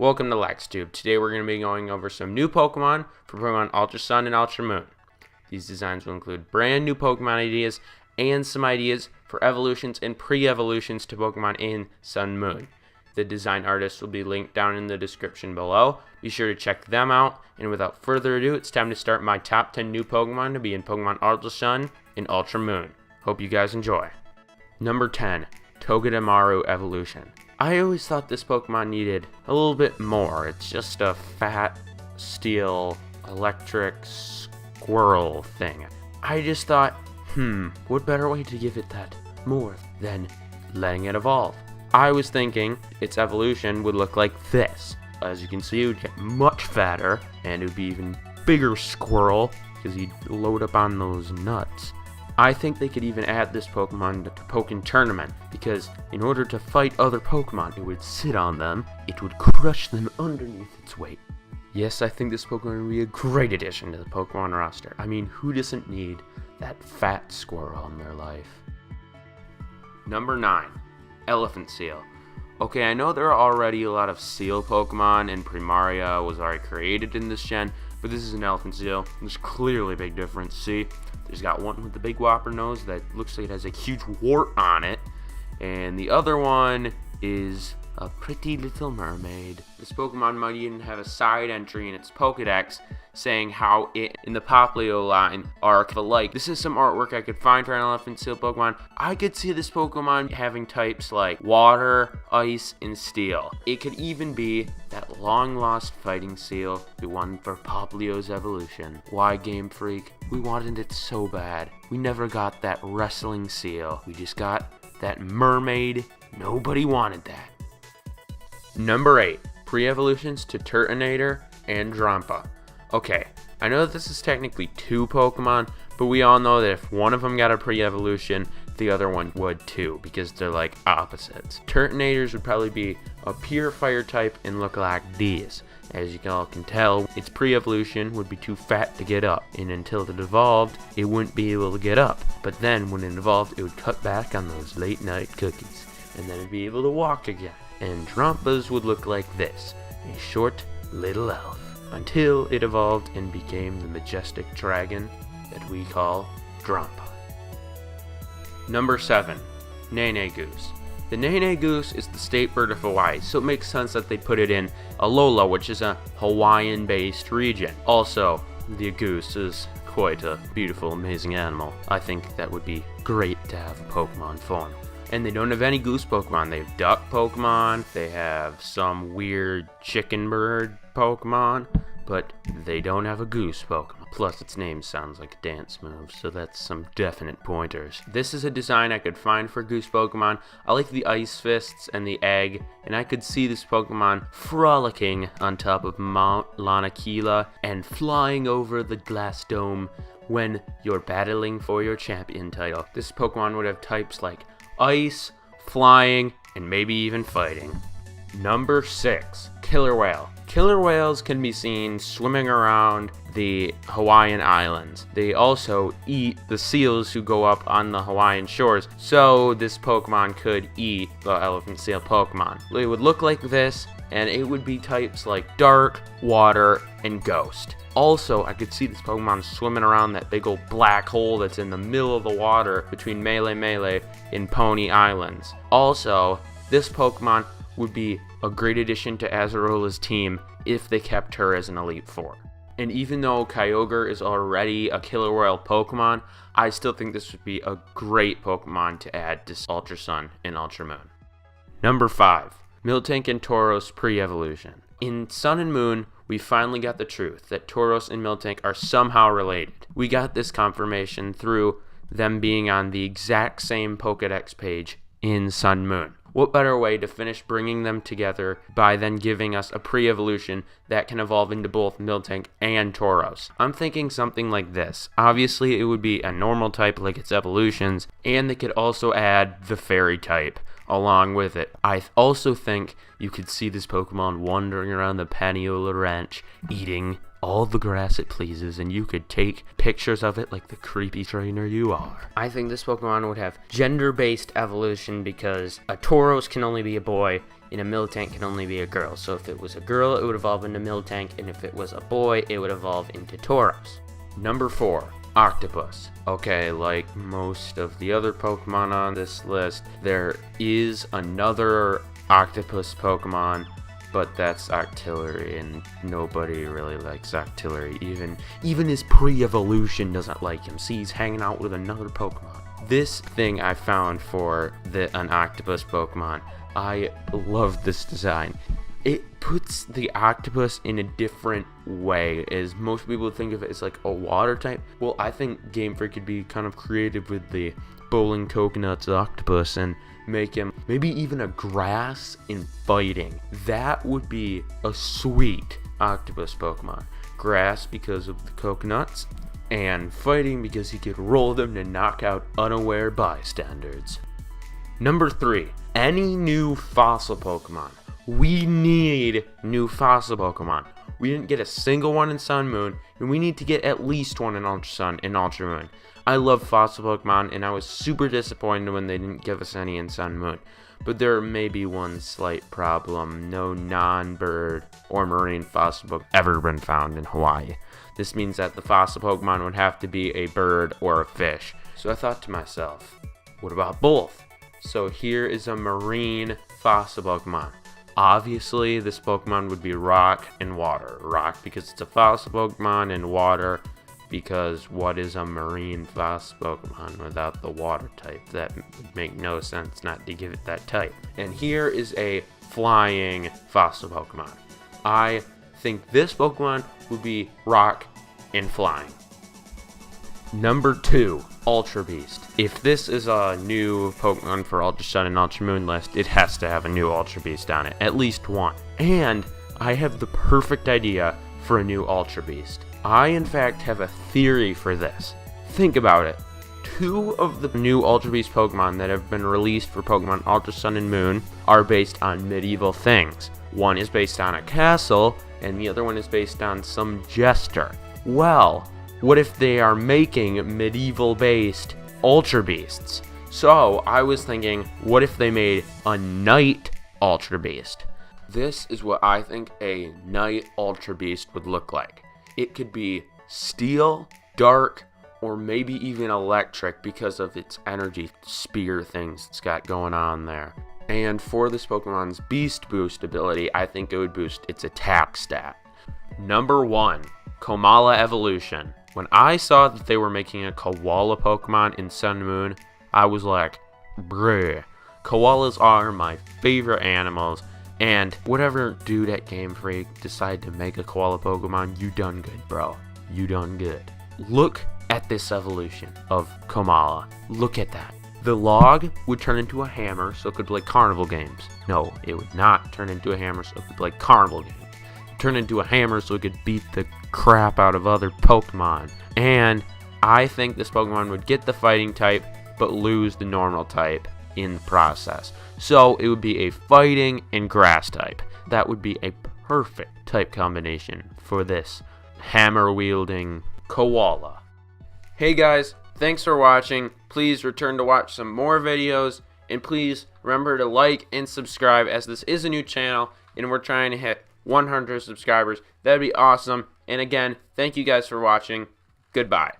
Welcome to LexTube. Today we're going to be going over some new Pokemon for Pokemon Ultra Sun and Ultra Moon. These designs will include brand new Pokemon ideas and some ideas for evolutions and pre-evolutions to Pokemon in Sun and Moon. The design artists will be linked down in the description below. Be sure to check them out. And without further ado, it's time to start my top 10 new Pokemon to be in Pokemon Ultra Sun and Ultra Moon. Hope you guys enjoy. Number 10. Togedemaru Evolution. I always thought this Pokemon needed a little bit more. It's just a fat, steel, electric squirrel thing. I just thought, what better way to give it that more than letting it evolve? I was thinking its evolution would look like this. As you can see, it would get much fatter, and it would be even bigger squirrel, because he'd load up on those nuts. I think they could even add this Pokemon to Pokken Tournament, because in order to fight other Pokemon, it would sit on them, it would crush them underneath its weight. Yes, I think this Pokemon would be a great addition to the Pokemon roster. I mean, who doesn't need that fat squirrel in their life? Number 9. Elephant Seal. Okay, I know there are already a lot of Seal Pokemon, and Primaria was already created in this gen, but this is an Elephant Seal. There's clearly a big difference. See? There's got one with the big whopper nose that looks like it has a huge wart on it. And the other one is a pretty little mermaid. This Pokemon might even have a side entry in its Pokedex saying how it and the Popplio line are alike. This is some artwork I could find for an Elephant Seal Pokemon. I could see this Pokemon having types like water, ice, and steel. It could even be that long-lost fighting seal, the one for Popplio's evolution. Why, Game Freak? We wanted it so bad. We never got that wrestling seal. We just got that mermaid. Nobody wanted that. Number 8. Pre-evolutions to Turtonator and Drampa. Okay, I know that this is technically two Pokemon, but we all know that if one of them got a pre-evolution, the other one would too, because they're like opposites. Turtonators would probably be a pure fire type and look like these. As you all can tell, its pre-evolution would be too fat to get up, and until it evolved, it wouldn't be able to get up. But then when it evolved, it would cut back on those late night cookies, and then it'd be able to walk again. And Drampa's would look like this, a short little elf, until it evolved and became the majestic dragon that we call Drampa. Number 7. Nene Goose. The Nene Goose is the state bird of Hawaii, so it makes sense that they put it in Alola, which is a Hawaiian-based region. Also, the goose is quite a beautiful, amazing animal. I think that would be great to have a Pokemon form. And they don't have any goose Pokemon. They have duck Pokemon, they have some weird chicken bird Pokemon, but they don't have a goose Pokemon. Plus, its name sounds like a dance move, so that's some definite pointers. This is a design I could find for goose Pokemon. I like the ice fists and the egg, and I could see this Pokemon frolicking on top of Mount Lanakila and flying over the glass dome when you're battling for your champion title. This Pokemon would have types like ice, flying, and maybe even fighting. Number 6. Killer Whale. Killer whales can be seen swimming around the Hawaiian Islands. They also eat the seals who go up on the Hawaiian shores, so this Pokemon could eat the elephant seal Pokemon. It would look like this, and it would be types like dark, water, and ghost. Also, I could see this Pokemon swimming around that big old black hole that's in the middle of the water between Mele and Pony Islands. Also, this Pokemon would be a great addition to Azarola's team if they kept her as an Elite Four. And even though Kyogre is already a Killer Whale Pokemon, I still think this would be a great Pokemon to add to Ultra Sun and Ultra Moon. Number 5. Miltank and Toros Pre Evolution. In Sun and Moon, we finally got the truth that Tauros and Miltank are somehow related. We got this confirmation through them being on the exact same Pokedex page in Sun and Moon. What better way to finish bringing them together by then giving us a pre-evolution that can evolve into both Miltank and Tauros? I'm thinking something like this. Obviously, it would be a normal type like its evolutions, and they could also add the fairy type along with it. I also think you could see this Pokemon wandering around the Paniola Ranch, eating all the grass it pleases, and you could take pictures of it like the creepy trainer you are. I think this Pokemon would have gender-based evolution because a Tauros can only be a boy and a Miltank can only be a girl. So if it was a girl, it would evolve into Miltank, and if it was a boy, it would evolve into Toros. Number 4, Octopus. Okay, like most of the other Pokemon on this list, there is another Octopus Pokemon, but that's Octillery, and nobody really likes Octillery. Even his pre-evolution doesn't like him. See, he's hanging out with another Pokemon. This thing I found for an Octopus Pokemon, I love this design. It puts the octopus in a different way, as most people think of it as like a water type. Well, I think Game Freak could be kind of creative with the bowling coconuts octopus and make him maybe even a grass in fighting. That would be a sweet octopus Pokemon. Grass because of the coconuts, and fighting because he could roll them to knock out unaware bystanders. Number 3, any new fossil Pokemon. We need new fossil Pokemon. We didn't get a single one in Sun Moon, and we need to get at least one in Ultra Sun and Ultra Moon. I love fossil Pokemon, and I was super disappointed when they didn't give us any in Sun Moon. But there may be one slight problem. No non-bird or marine fossil Pokemon ever been found in Hawaii. This means that the fossil Pokemon would have to be a bird or a fish. So I thought to myself, what about both? So here is a marine fossil Pokemon. Obviously, this Pokemon would be rock and water. Rock because it's a fossil Pokemon, and water because what is a marine fossil Pokemon without the water type? That would make no sense not to give it that type. And here is a flying fossil Pokemon. I think this Pokemon would be rock and flying. Number 2, Ultra Beast. If this is a new Pokemon for Ultra Sun and Ultra Moon list, it has to have a new Ultra Beast on it. At least one. And I have the perfect idea for a new Ultra Beast. I, in fact, have a theory for this. Think about it. 2 of the new Ultra Beast Pokemon that have been released for Pokemon Ultra Sun and Moon are based on medieval things. One is based on a castle, and the other one is based on some jester. Well, what if they are making medieval-based Ultra Beasts? So, I was thinking, what if they made a Knight Ultra Beast? This is what I think a Knight Ultra Beast would look like. It could be steel, dark, or maybe even electric because of its energy spear things it's got going on there. And for this Pokemon's Beast Boost ability, I think it would boost its attack stat. Number 1, Komala Evolution. When I saw that they were making a koala Pokemon in Sun Moon, I was like, bruh. Koalas are my favorite animals, and whatever dude at Game Freak decided to make a koala Pokemon, you done good, bro. You done good. Look at this evolution of Komala. Look at that. The log would turn into a hammer so it could play carnival games. No, it would not turn into a hammer so it could play carnival games. Turn into a hammer so it could beat the crap out of other Pokemon. And I think this Pokemon would get the fighting type but lose the normal type in the process. So it would be a fighting and grass type. That would be a perfect type combination for this hammer wielding koala. Hey guys, thanks for watching. Please return to watch some more videos, and please remember to like and subscribe, as this is a new channel and we're trying to hit 100 subscribers. That'd be awesome. And again, thank you guys for watching. Goodbye.